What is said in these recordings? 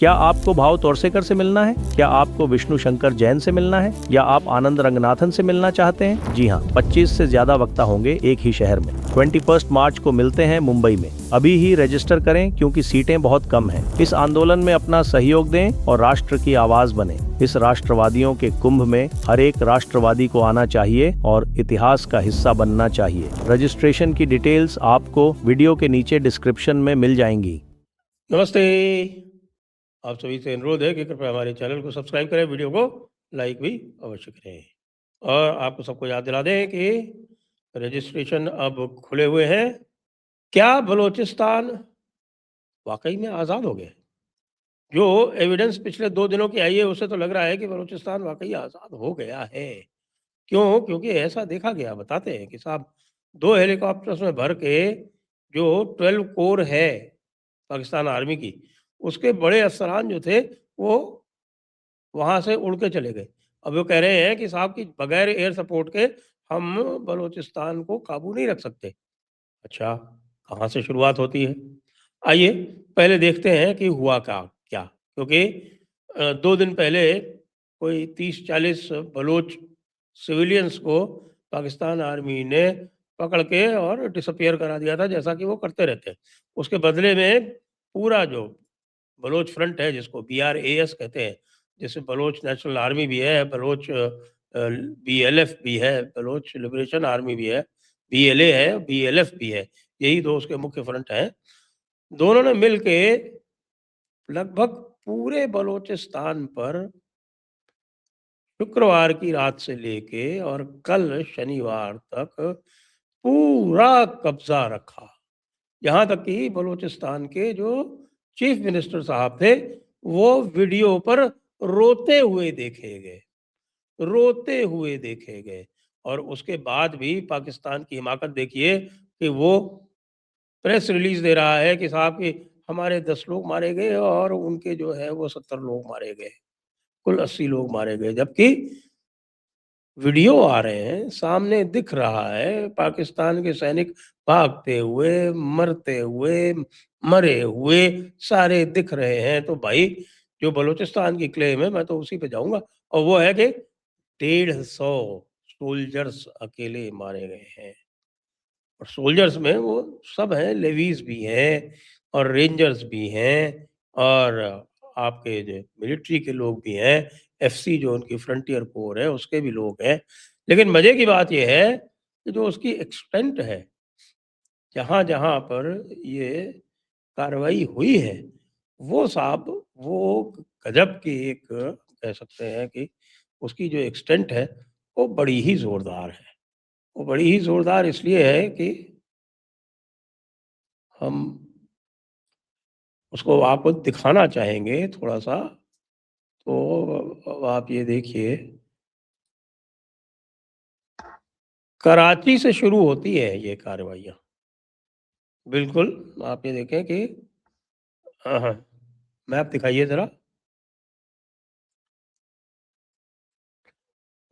क्या आपको भाव तोरसेकर से मिलना है? क्या आपको विष्णु शंकर जैन से मिलना है? या आप आनंद रंगनाथन से मिलना चाहते हैं? जी हाँ, 25 से ज्यादा वक्ता होंगे एक ही शहर में। 21 मार्च को मिलते हैं मुंबई में। अभी ही रजिस्टर करें क्योंकि सीटें बहुत कम हैं। इस आंदोलन में अपना सहयोग दें और राष्ट्र की आवाज बने। इस राष्ट्रवादियों के कुंभ में हर एक राष्ट्रवादी को आना चाहिए और इतिहास का हिस्सा बनना चाहिए। रजिस्ट्रेशन की डिटेल्स आपको वीडियो के नीचे डिस्क्रिप्शन में मिल जाएंगी। नमस्ते। आप सभी से अनुरोध है कि कृपया हमारे चैनल को सब्सक्राइब करें, वीडियो को लाइक भी अवश्य करें और आपको सबको याद दिला दें कि रजिस्ट्रेशन अब खुले हुए हैं। क्या बलूचिस्तान वाकई में आज़ाद हो गया? जो एविडेंस पिछले 2 दिनों की आई है उससे तो लग रहा है कि बलूचिस्तान वाकई आज़ाद हो गया है। क्यों? क्योंकि ऐसा देखा गया, बताते हैं कि साहब 2 हेलीकॉप्टर्स में भर के जो 12 कोर है पाकिस्तान आर्मी की, उसके बड़े अफसरान जो थे वो वहाँ से उड़ के चले गए। अब वो कह रहे हैं कि साहब कि बगैर एयर सपोर्ट के हम बलूचिस्तान को काबू नहीं रख सकते। अच्छा, कहाँ से शुरुआत होती है? आइए पहले देखते हैं कि हुआ क्या? क्योंकि 2 दिन पहले कोई 30-40 बलोच सिविलियंस को पाकिस्तान आर्मी ने पकड़ के और डिसअपियर करा दिया था, जैसा कि वो करते रहते हैं। उसके बदले में पूरा जो बलोच फ्रंट है, जिसको BRAS कहते हैं, जिसमें बलोच नेशनल आर्मी भी है, बलोच BLF भी है, बलोच लिबरेशन आर्मी भी है, BLA है, BLF भी है। यही 2 उसके मुख्य फ्रंट हैं। दोनों ने मिल के लगभग पूरे बलूचिस्तान पर शुक्रवार की रात से लेके और कल शनिवार तक पूरा कब्जा रखा। यहाँ तक कि बलूचिस्तान के जो चीफ मिनिस्टर साहब थे, वो वीडियो पर रोते हुए देखे गए, रोते हुए देखे गए। और उसके बाद भी पाकिस्तान की हिमाकत देखिए कि वो प्रेस रिलीज दे रहा है कि साहब कि हमारे 10 लोग मारे गए और उनके जो है वो 70 लोग मारे गए, कुल 80 लोग मारे गए। जबकि वीडियो आ रहे हैं, सामने दिख रहा है पाकिस्तान के सैनिक भागते हुए, मरते हुए, मरे हुए सारे दिख रहे हैं। तो भाई जो बलूचिस्तान की क्लेम है मैं तो उसी पे जाऊंगा, और वो है कि 150 सोल्जर्स अकेले मारे गए हैं। और सोल्जर्स में वो सब हैं, लेवीज भी हैं और रेंजर्स भी हैं और आपके जो मिलिट्री के लोग भी हैं, FC जो उनकी फ्रंटियर कोर है उसके भी लोग हैं। लेकिन मजे की बात यह है कि जो उसकी एक्सटेंट है, जहाँ जहाँ पर ये कार्रवाई हुई है, वो साहब वो गजब की एक कह सकते हैं कि उसकी जो एक्सटेंट है वो बड़ी ही जोरदार है। वो बड़ी ही जोरदार इसलिए है कि हम उसको आपको दिखाना चाहेंगे थोड़ा-सा। तो आप ये देखिए, कराची से शुरू होती है ये कार्रवाइयाँ। बिल्कुल, आप ये देखें कि हाँ, हाँ। मैप दिखाइए ज़रा।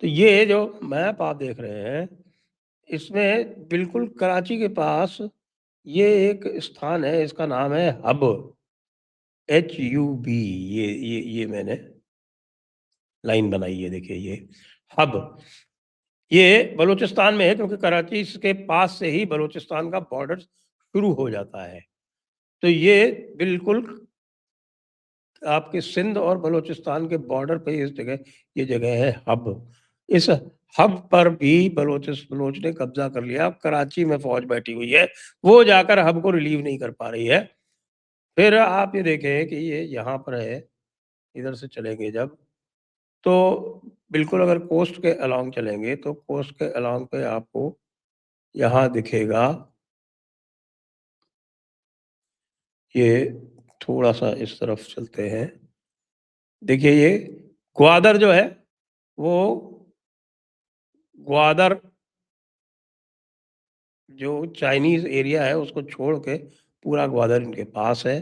तो ये जो मैप आप देख रहे हैं, इसमें बिल्कुल कराची के पास ये एक स्थान है, इसका नाम है हब, HUB। ये मैंने लाइन बनाई है, देखिए ये हब। ये बलूचिस्तान में है क्योंकि कराची के पास से ही बलूचिस्तान का बॉर्डर शुरू हो जाता है। तो ये बिल्कुल आपके सिंध और बलूचिस्तान के बॉर्डर पे ये जगह है हब। इस हब पर भी बलोच ने कब्जा कर लिया। अब कराची में फौज बैठी हुई है, वो जाकर हब को रिलीव नहीं कर पा रही है। फिर आप ये देखें कि ये यहाँ पर है, इधर से चलेंगे जब, तो बिल्कुल अगर कोस्ट के अलोंग चलेंगे तो कोस्ट के अलोंग पे आपको यहाँ दिखेगा, ये थोड़ा-सा इस तरफ चलते हैं। देखिए ये ग्वादर जो है, वो ग्वादर जो चाइनीज़ एरिया है उसको छोड़ के पूरा ग्वादर इनके पास है।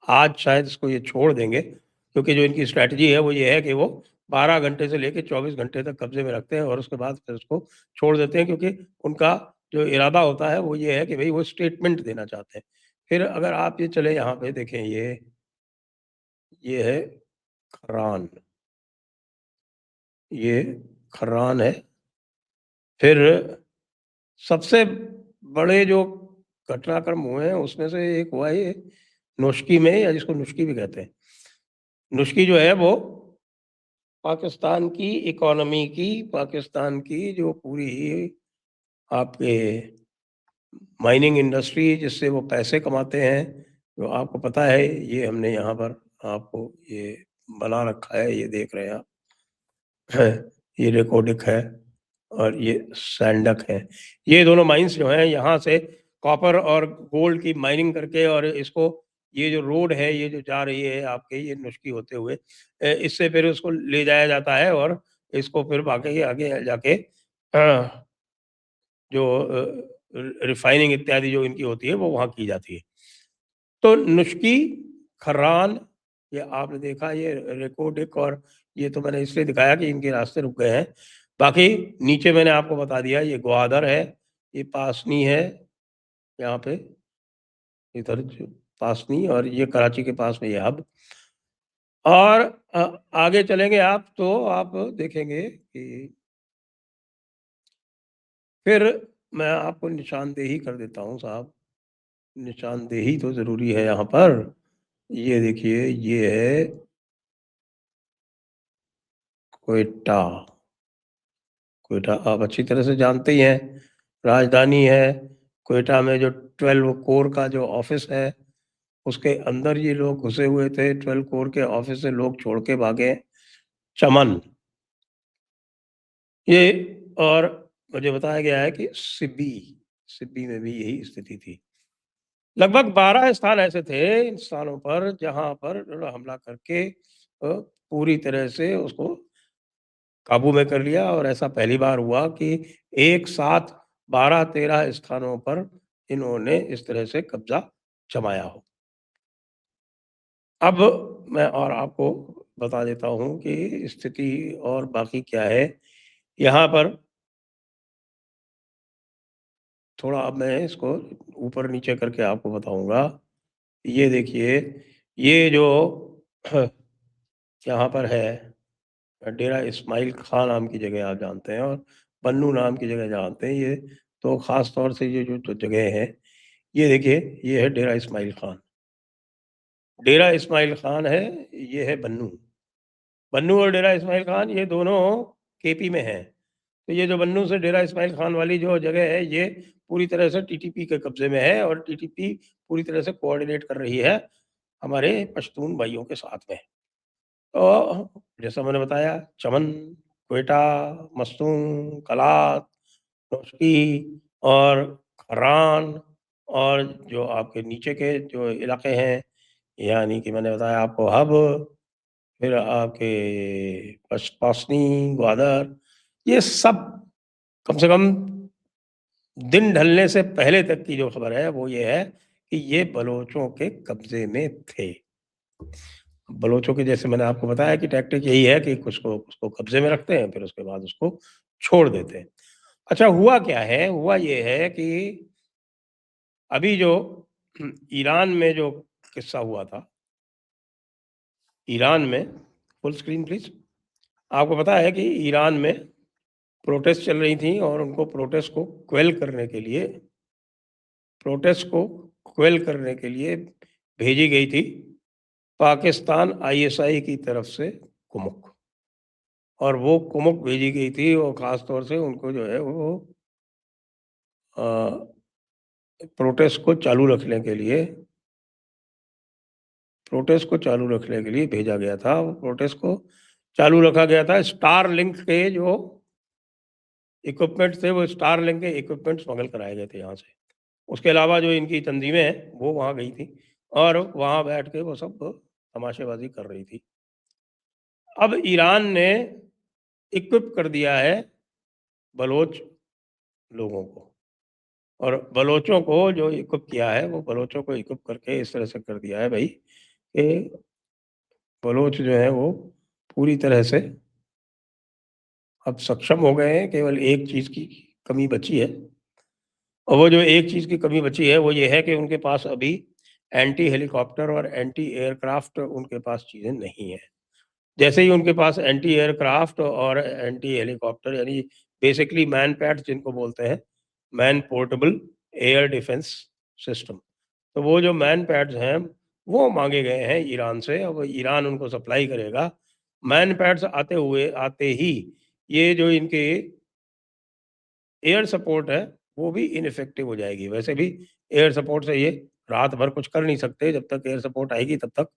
आज शायद इसको ये छोड़ देंगे क्योंकि जो इनकी स्ट्रैटेजी है वो ये है कि वो 12 घंटे से लेके 24 घंटे तक कब्ज़े में रखते हैं और उसके बाद फिर उसको छोड़ देते हैं, क्योंकि उनका जो इरादा होता है वो ये है कि भई वो स्टेटमेंट देना चाहते हैं फिर अगर आप ये चले यहाँ पे देखें, ये है खर्रान, ये खर्रान है। फिर सबसे बड़े जो घटनाक्रम हुए हैं उसमें से एक हुआ ये नुश्की में, या जिसको नुश्की भी कहते हैं। नुश्की जो है वो पाकिस्तान की इकोनॉमी की, पाकिस्तान की जो पूरी आपके माइनिंग इंडस्ट्री जिससे वो पैसे कमाते हैं, जो आपको पता है, ये हमने यहाँ पर आपको ये बना रखा है, ये देख रहे हैं आप। ये रेकोडिक है और ये सैंडक है। ये दोनों माइंस जो हैं यहाँ से कॉपर और गोल्ड की माइनिंग करके, और इसको ये जो रोड है ये जो जा रही है आपके ये नुश्की होते हुए, इससे फिर उसको ले जाया जाता है और इसको फिर बाकी आगे जाके जो रिफाइनिंग इत्यादि जो इनकी होती है वो वहाँ की जाती है। तो नुश्की, खर्रान, ये आपने देखा, ये रेकोडिक, और ये तो मैंने इसलिए दिखाया कि इनके रास्ते रुक गए हैं। बाकी नीचे मैंने आपको बता दिया, ये ग्वादर है, ये पासनी है, यहाँ पे इधर जो पासनी, और ये कराची के पास में ये हब। और आगे चलेंगे आप तो आप देखेंगे कि फिर मैं आपको निशानदेही कर देता हूँ साहब, निशानदेही तो ज़रूरी है यहाँ पर। ये देखिए, ये है क्वेटा। क्वेटा आप अच्छी तरह से जानते ही हैं, राजधानी है। क्वेटा में जो 12 कोर का जो ऑफिस है, उसके अंदर ये लोग घुसे हुए थे। 12 कोर के ऑफिस से लोग छोड़ के भागे चमन। ये, और मुझे बताया गया है कि सिब्बी, सिब्बी में भी यही स्थिति थी। लगभग 12 स्थान ऐसे थे इन स्थानों पर जहाँ पर हमला करके पूरी तरह से उसको काबू में कर लिया, और ऐसा पहली बार हुआ कि एक साथ 12-13 स्थानों पर इन्होंने इस तरह से कब्जा जमाया हो। अब मैं और आपको बता देता हूँ कि स्थिति और बाकी क्या है। यहाँ पर थोड़ा अब मैं इसको ऊपर-नीचे करके आपको बताऊँगा। ये देखिए, ये जो यहाँ पर है डेरा इस्माइल खां नाम की जगह आप जानते हैं, और बन्नू नाम की जगह जानते हैं। ये तो ख़ास तौर से ये जो जगह है, ये देखिए, ये है डेरा इस्माइल खान। डेरा इस्माइल खान है, ये है बन्नू। बन्नू और डेरा इस्माइल खान ये दोनों केपी में हैं। तो ये जो बन्नू से डेरा इस्माइल खान वाली जो जगह है, ये पूरी तरह से टीटीपी के कब्ज़े में है, और टीटीपी पूरी तरह से कोऑर्डिनेट कर रही है हमारे पश्तून भाइयों के साथ में। तो जैसा मैंने बताया, चमन, क्वेटा, मस्तूम, कलात, नौशकी और खर्रान, और जो आपके नीचे के जो इलाके हैं, यानी कि मैंने बताया आपको हब, फिर आपके पासनी, ग्वादर, ये सब कम से कम दिन ढलने से पहले तक की जो खबर है वो ये है कि ये बलोचों के कब्जे में थे। बलोचों के, जैसे मैंने आपको बताया, कि टैक्टिक यही है कि उसको उसको कब्जे में रखते हैं, फिर उसके बाद उसको छोड़ देते हैं। अच्छा, हुआ क्या है? हुआ ये है कि अभी जो ईरान में जो किस्सा हुआ था, ईरान में, फुल स्क्रीन प्लीज़। आपको पता है कि ईरान में प्रोटेस्ट चल रही थी, और उनको प्रोटेस्ट को क्वेल करने के लिए भेजी गई थी पाकिस्तान आईएसआई की तरफ से कुमक। और वो कुमक भेजी गई थी, और ख़ास तौर से उनको जो है वो अ, प्रोटेस्ट को चालू रखने के लिए भेजा गया था। वो प्रोटेस्ट को चालू रखा गया था। स्टारलिंक के जो इक्विपमेंट थे, वो स्टारलिंक के इक्विपमेंट स्मगल कराए गए थे यहाँ से। उसके अलावा जो इनकी तंजीमें हैं, वो वहाँ गई थी, और वहाँ बैठ के वो सब तमाशेबाज़ी कर रही थी। अब ईरान ने इक्विप कर दिया है बलोच लोगों को, और बलोचों को जो इक्विप किया है, वो बलोचों को इक्विप करके इस तरह से कर दिया है भाई, कि बलोच जो हैं वो पूरी तरह से अब सक्षम हो गए हैं। केवल एक चीज़ की कमी बची है, और वो जो एक चीज़ की कमी बची है वो ये है कि उनके पास अभी एंटी हेलीकॉप्टर और एंटी एयरक्राफ्ट उनके पास चीज़ें नहीं हैं। जैसे ही उनके पास एंटी एयरक्राफ्ट और एंटी हेलीकॉप्टर यानी बेसिकली मैन पैड्स जिनको बोलते हैं, man portable air defence system. तो वो जो मैन पैड्स हैं, वो माँगे गए हैं ईरान से, अब ईरान उनको सप्लाई करेगा। मैन पैड्स आते ही ये जो इनके एयर सपोर्ट है, वो भी इनइफेक्टिव हो जाएगी। वैसे भी एयर सपोर्ट से ये रात भर कुछ कर नहीं सकते, जब तक एयर सपोर्ट आएगी तब तक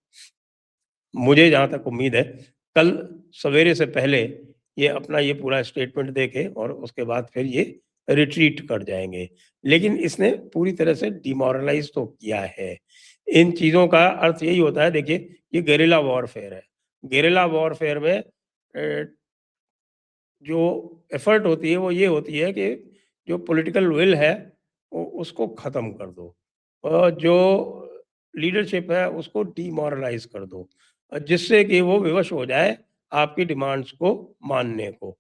मुझे जहाँ तक उम्मीद है, कल सवेरे से पहले ये अपना ये पूरा स्टेटमेंट दे के और उसके बाद फिर ये रिट्रीट कर जाएँगे। लेकिन इसने पूरी तरह से डिमोरलाइज़ तो किया है। इन चीज़ों का अर्थ यही होता है देखिए, ये गेरिल्ला वॉरफेयर है। गेरिल्ला वॉरफेयर में जो एफर्ट होती है वो ये होती है कि जो पॉलिटिकल विल है उसको ख़त्म कर दो और जो लीडरशिप है उसको डीमोरलाइज कर दो जिससे कि वो विवश हो जाए आपकी डिमांड्स को मानने को।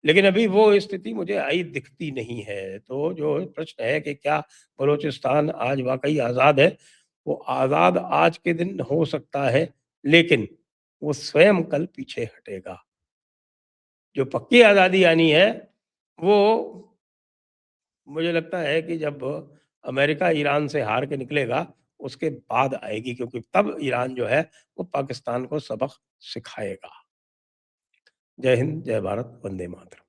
लेकिन अभी वो स्थिति मुझे आई दिखती नहीं है। तो जो प्रश्न है कि क्या बलूचिस्तान आज वाक़ई आज़ाद है? वो आज़ाद आज के दिन हो सकता है, लेकिन वो स्वयं कल पीछे हटेगा। जो पक्की आज़ादी आनी है, वो मुझे लगता है कि जब अमेरिका ईरान से हार के निकलेगा, उसके बाद आएगी क्योंकि तब ईरान जो है, वो पाकिस्तान को सबक सिखाएगा। जय हिंद, जय भारत, वंदे मातरम।